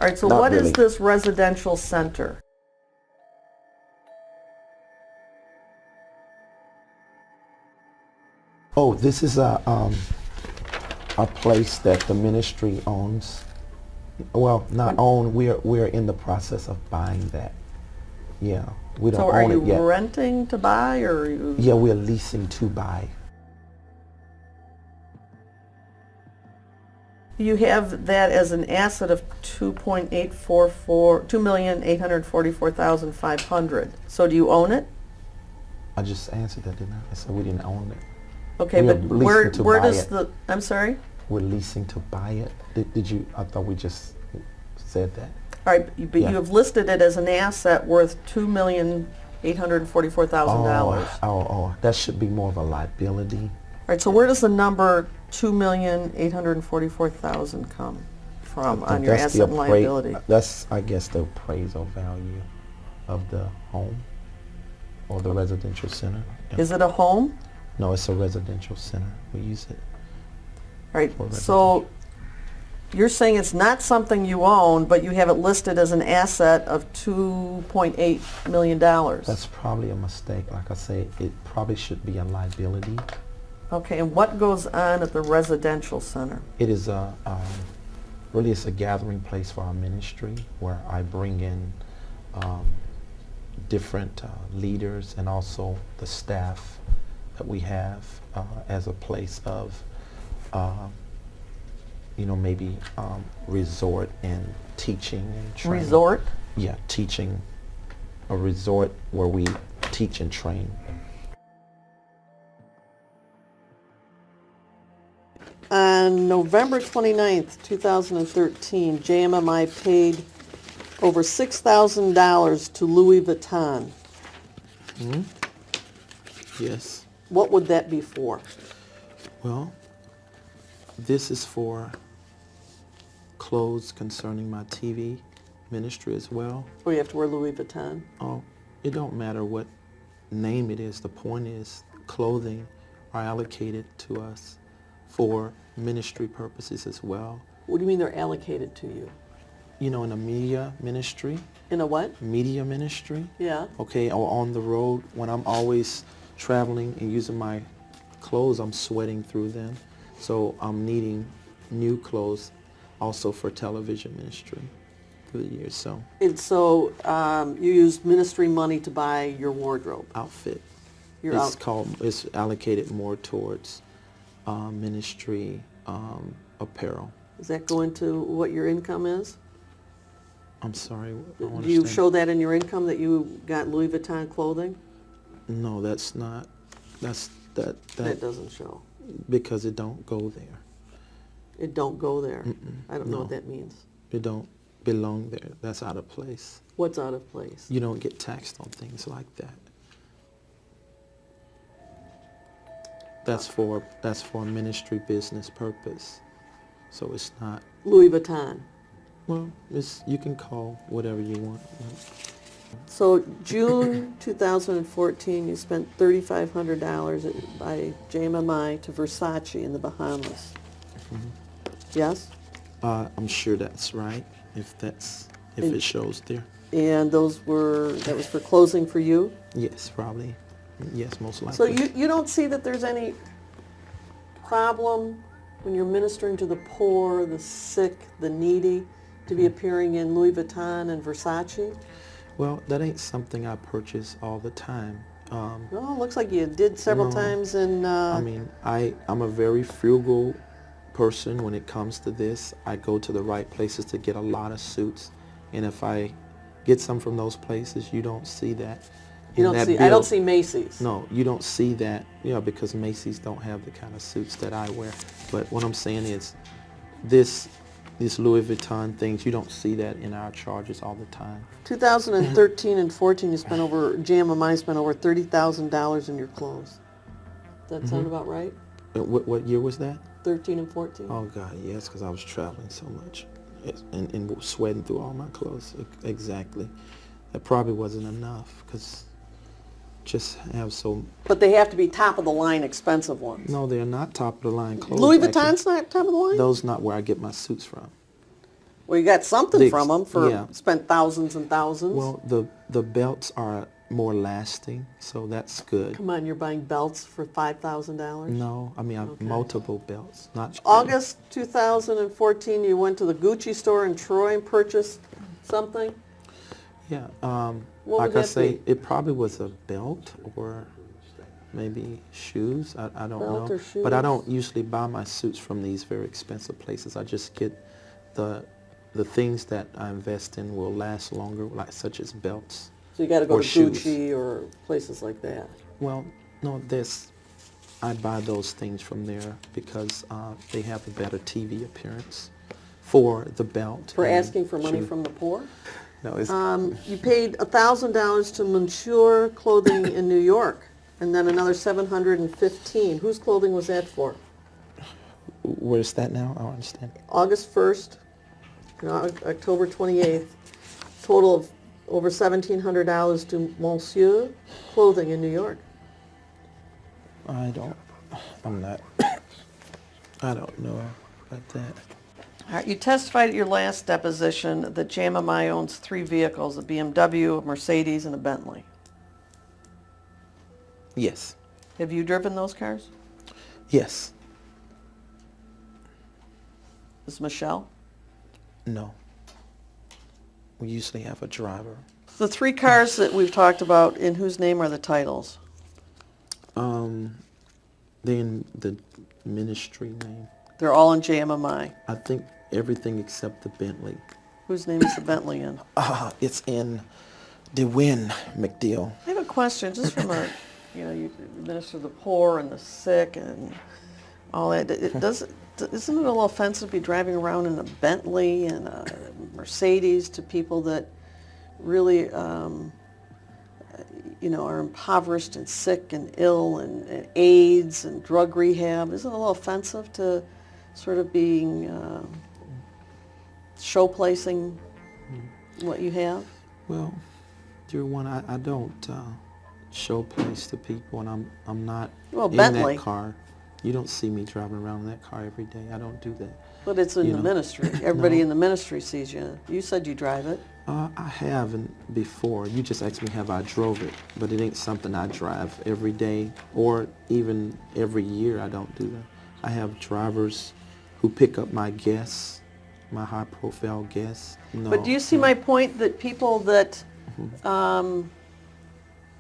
All right, so Not what is really. this residential center? Oh, this is a place that the ministry owns. Well, not own. We're in the process of buying that. Yeah, we don't So are own you it yet. renting to buy, or are you? Yeah, we're leasing to buy. You have that as an asset of 2,844,500. So do you own it? I just answered that, didn't I? I said we didn't own it. Okay, We are but leasing to where buy does it. the, I'm sorry? We're leasing to buy it. Did you? I thought we just said that. All right, but Yeah. you have listed it as an asset worth $2,844,000. Oh, that should be more of a liability. All right, so where does the number 2,844,000 come from on your That's the asset and liability? That's, I guess, the appraisal value of the home or the residential center. Yeah. Is it a home? No, it's a residential center. We use it. All right, For so you're saying it's not something you own, but you have it listed as an asset of $2.8 million. That's probably a mistake. Like I say, it probably should be a liability. Okay, and what goes on at the residential center? It is really it's a gathering place for our ministry where I bring in different leaders and also the staff that we have as a place of maybe resort and teaching and training. Resort? Yeah, teaching. A resort where we teach and train. On November 29th, 2013, JMMI paid over $6,000 to Louis Vuitton. Yes. What would that be for? Well, this is for clothes concerning my TV ministry as well. Oh, you have to wear Louis Vuitton? Oh, it don't matter what name it is. The point is clothing are allocated to us for ministry purposes as well. What do you mean they're allocated to you? You know, in a media ministry, In a what? media ministry, Yeah. okay, or on the road, when I'm always traveling and using my clothes, I'm sweating through them. So I'm needing new clothes also for television ministry through the years. So And so you use ministry money to buy your wardrobe. outfit. Your It's allocated more towards ministry apparel. Does that go into what your income is? I'm sorry. I don't Do you understand. show that in your income that you got Louis Vuitton clothing? No, that's not. That That doesn't show. because it don't go there. It don't go there. I don't know no. what that means. It don't belong there. That's out of place. What's out of place? You don't get taxed on things like that. That's for ministry business purpose. So it's not. Louis Vuitton. Well, you can call whatever you want. So June 2014, you spent $3,500 by JMMI to Versace in the Bahamas. Yes? I'm sure that's right. If it shows there. And that was for clothing for you? Yes, probably. Yes, most likely. So you don't see that there's any problem when you're ministering to the poor, the sick, the needy, to be appearing in Louis Vuitton and Versace? Well, that ain't something I purchase all the time. Well, it looks like you did several No. times in... I mean, I'm a very frugal person when it comes to this. I go to the right places to get a lot of suits, and if I get some from those places, you don't see that. I don't see Macy's. No, you don't see that, because Macy's don't have the kind of suits that I wear. But what I'm saying is, these Louis Vuitton things, you don't see that in our charges all the time. 2013 and 14, JMMI spent over $30,000 in your clothes. Does that sound about right? What year was that? 13 and 14? Oh God, yes, because I was traveling so much and sweating through all my clothes. Exactly. That probably wasn't enough because just have so. But they have to be top of the line expensive ones. No, they're not top of the line clothes. Louis actually. Vuitton's not top of the line? Those not where I get my suits from. Well, you got something The from ex- them yeah. spent thousands and thousands. Well, the belts are more lasting, so that's good. Come on, you're buying belts for $5,000? No, I mean Okay. multiple belts, not August 2014, you went to the Gucci store in Troy and purchased something? Yeah, What like would I that say, be? it probably was a belt or maybe shoes. I don't Belt know. or But I shoes? don't usually buy my suits from these very expensive places. I just get the things that I invest in will last longer, like such as belts. So you got to go Or to shoes. Gucci or places like that. Well, no, I buy those things from there because they have a better TV appearance for the belt. For and asking for money shoe. from the poor? No, it's You paid $1,000 to Monsieur Clothing in New York, and then another $715. Whose clothing was that for? where's that now? I don't understand. August 1st, October 28th, total of over $1,700 to Monsieur Clothing in New York. I'm not, I don't know about that. All right, you testified at your last deposition that JMMI owns 3 vehicles, a BMW, a Mercedes, and a Bentley. Yes. Have you driven those cars? Yes. Is Michelle? No. We usually have a driver. The 3 cars that we've talked about, in whose name are the titles? Then the ministry name. They're all in JMMI. I think everything except the Bentley. Whose name is the Bentley in? It's in DeWin McDill. I have a question, just from a, you minister the poor and the sick and all that. Isn't it a little offensive to be driving around in a Bentley and a Mercedes to people that really, are impoverished and sick and ill and AIDS and drug rehab? Isn't it a little offensive to sort of being show-placing what you have? Well, dear one, I don't show place to people, and I'm not Well, in Bentley. that car. You don't see me driving around in that car every day. I don't do that. But it's in You the know. ministry. Everybody No. in the ministry sees you. You said you drive it. I haven't before. You just asked me have I drove it, but it ain't something I drive every day or even every year. I don't do that. I have drivers who pick up my guests, my high-profile guests. No, But do you see no. my point that people that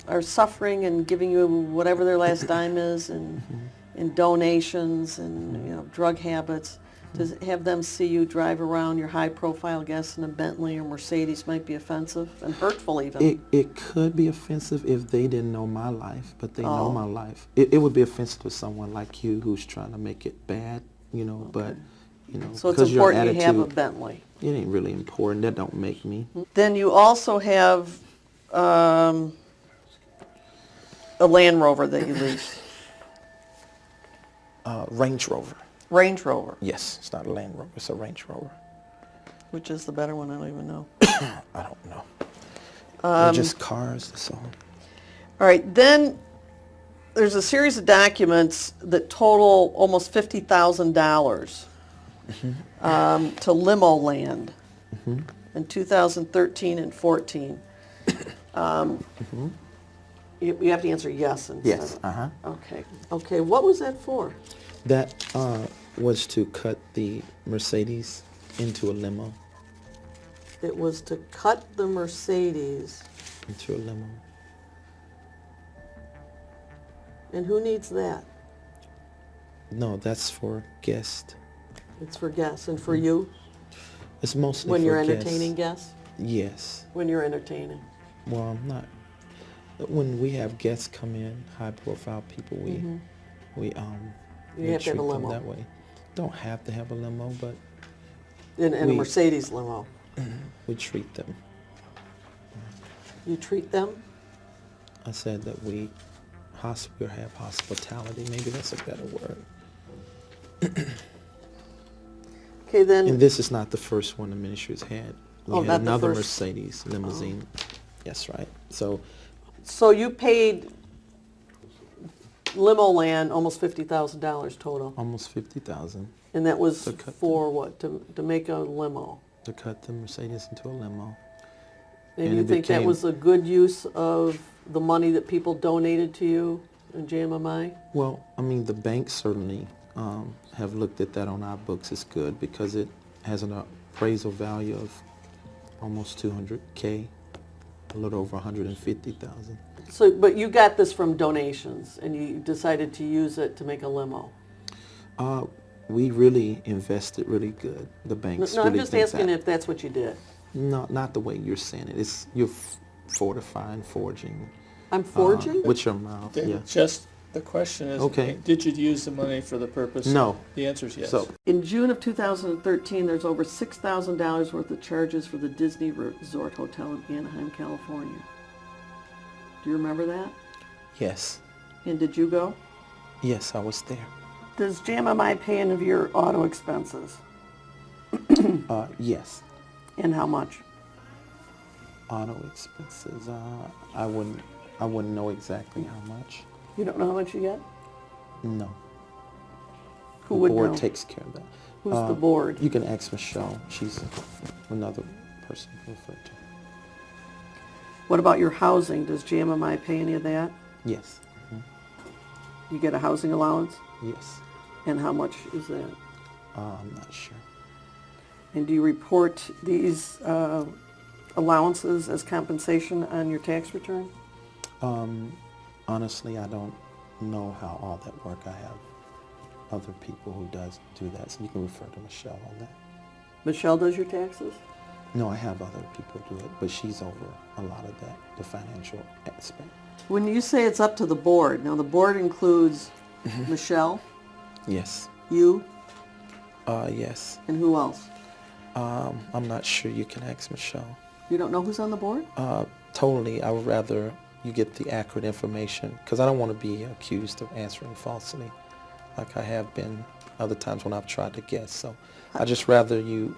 are suffering and giving you whatever their last dime is and donations and drug habits, to have them see you drive around your high-profile guests in a Bentley or Mercedes might be offensive and hurtful even. It could be offensive if they didn't know my life, but they Oh. know my life. It would be offensive to someone like you who's trying to make it bad, but, So it's because your important you have a attitude, Bentley. it ain't really important. That don't make me. Then you also have a Land Rover that you lease. Range Rover. Range Rover. Yes, it's not a Land Rover. It's a Range Rover. Which is the better one? I don't even know. I don't know. They're just cars, that's all. All right, then there's a series of documents that total almost $50,000 to Limo Land in 2013 and 14. You have to answer yes instead. Yes, Okay. Okay, what was that for? That was to cut the Mercedes into a limo. It was to cut the Mercedes. Into a limo. And who needs that? No, that's for guests. It's for guests and for you It's mostly when for you're guests. entertaining guests? Yes. When you're entertaining. Well, I'm not. When we have guests come in, high-profile people, we You we have to treat have a them limo. that way. Don't have to have a limo, but In a We- Mercedes limo. we treat them. You treat them? I said that we have hospitality. Maybe that's a better word. Okay, then. And this is not the first one the ministry has had. We Oh, had not the another first. Mercedes limousine. Yes, right. So So you paid Limo Land almost $50,000 total, almost 50,000. and that was To cut for what? To make a limo. to cut the Mercedes into a limo. And And you it think that became- was a good use of the money that people donated to you in JMMI? Well, I mean, the banks certainly have looked at that on our books as good because it has an appraisal value of almost 200K, a little over 150,000. So, but you got this from donations, and you decided to use it to make a limo? We really invested really good. The banks No, really I'm just think asking that. if that's what you did. No, not the way you're saying it. It's you're fortifying, forging. I'm forging? With your mouth, Then yeah. just, the question is, Okay. did you use the money for the purpose? No. The answer is yes. So, In June of 2013, there's over $6,000 worth of charges for the Disney Resort Hotel in Anaheim, California. Do you remember that? yes. And did you go? Yes, I was there. Does JMMI pay any of your auto expenses? Yes. And how much? Auto expenses, I wouldn't know exactly how much. You don't know how much you get? No. Who The would board know? takes care of that. Who's the board? You can ask Michelle. She's another person to refer to. What about your housing? Does JMMI pay any of that? Yes. Mhm. You get a housing allowance? Yes. And how much is that? I'm not sure. And do you report these allowances as compensation on your tax return? Honestly, I don't know how all that work. I have other people who do that, so you can refer to Michelle on that. Michelle does your taxes? No, I have other people do it, but she's over a lot of that, the financial aspect. When you say it's up to the board, now the board includes Michelle, Yes. you, Yes. and who else? I'm not sure. You can ask Michelle. You don't know who's on the board? Totally, I would rather you get the accurate information because I don't want to be accused of answering falsely like I have been other times when I've tried to guess. So I just rather you,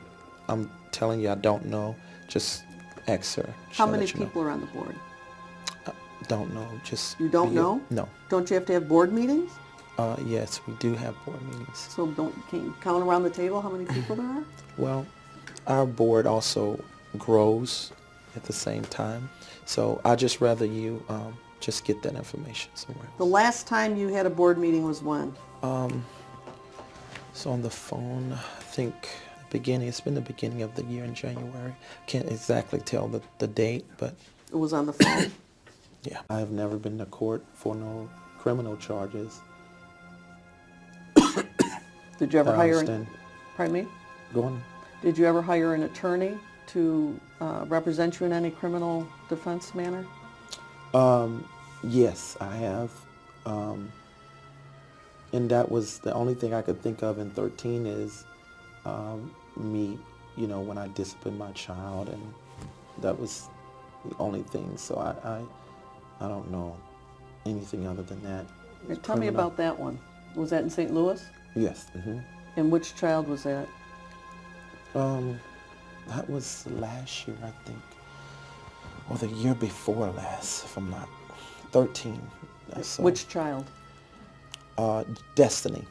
I'm telling you I don't know, just ask her. How She'll many let you know. people are on the board? Don't know, just... You don't be- know? No. Don't you have to have board meetings? Yes, we do have board meetings. So can you count around the table how many people there are? Well, our board also grows at the same time, so I just rather you just get that information somewhere The else. last time you had a board meeting was when? So on the phone, I think it's been the beginning of the year in January. Can't exactly tell the date, but It was on the phone? yeah. I have never been to court for no criminal charges. Did you ever that I hire, understand. pardon me? Go on. Did you ever hire an attorney to represent you in any criminal defense manner? Yes, I have. And that was the only thing I could think of in 13 is me, when I disciplined my child, and that was the only thing. So I don't know anything other than that. It was Tell me criminal. about that one. Was that in St. Louis? Yes. Mm-hmm. And which child was that? That was last year, I think, or the year before last, if I'm not 13. So, Which child? Destiny.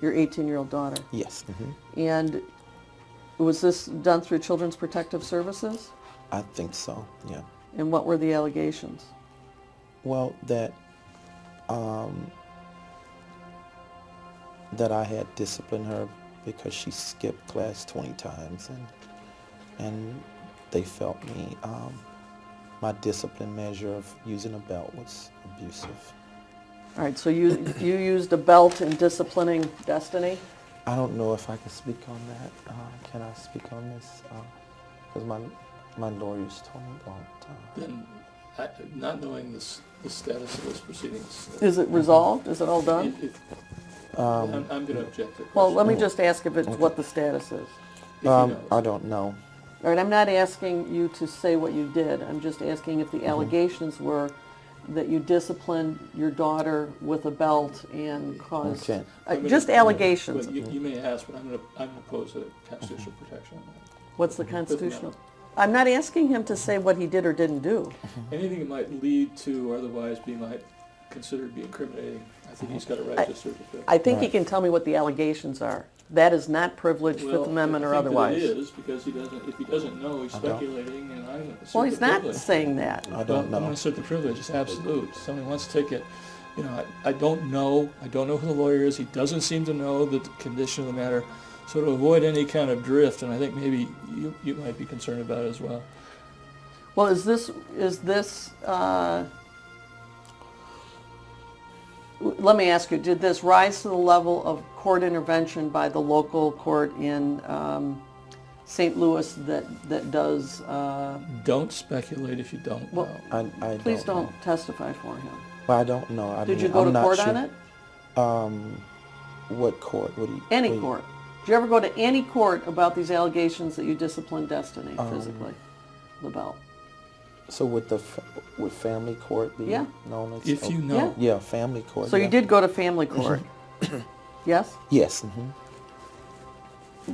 Your 18-year-old daughter. Yes. Mm-hmm. And was this done through Children's Protective Services? I think so. Yeah. And what were the allegations? Well, that I had disciplined her because she skipped class 20 times, and they felt my discipline measure of using a belt was abusive. All right, so you used a belt in disciplining Destiny? I don't know if I can speak on that. Can I speak on this? Because my lawyers told me don't. Then, not knowing the status of those proceedings. Is it resolved? Is it all done? I'm going to object to the question. Well, let me just ask if it's what the status is. If he knows. I don't know. All right, I'm not asking you to say what you did. I'm just asking if the allegations were that you disciplined your daughter with a belt and caused... Okay. Just allegations. Well, you may ask, but I'm going to pose a constitutional protection on that. What's the constitutional? I'm not asking him to say what he did or didn't do. Anything that might lead to or otherwise might consider to be incriminating, I think he's got a right to search it. I think he can tell me what the allegations are. that is not privileged, Well, Fifth Amendment or I think that otherwise. it is, because if he doesn't know, he's I don't. speculating, and I'm gonna assert Well, the he's not privilege. saying that. I Well, don't I'm know. gonna assert the privilege, it's absolute. Somebody wants to take it, I don't know who the lawyer is, he doesn't seem to know the condition of the matter. So to avoid any kind of drift, and I think maybe you might be concerned about it as well. Well, is this, let me ask you, did this rise to the level of court intervention by the local court in St. Louis that does, Don't speculate if you don't know. Well, I please don't know. don't testify for him. Well, I don't know. I Did mean, you go I'm to not court sure. on it? What court? What do you? Any what do you- court? Did you ever go to any court about these allegations that you disciplined Destiny physically, LaBelle? So would would family court be Yeah. known as? If you know. Yeah, family court. So you yeah. did go to family court? Yes? Yes. Mm-hmm.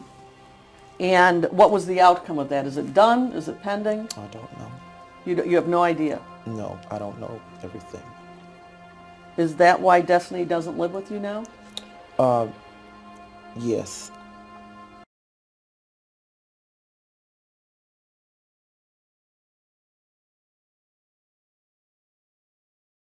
And what was the outcome of that? Is it done? Is it pending? I don't know. You have no idea. No, I don't know everything. Is that why Destiny doesn't live with you now? Yes,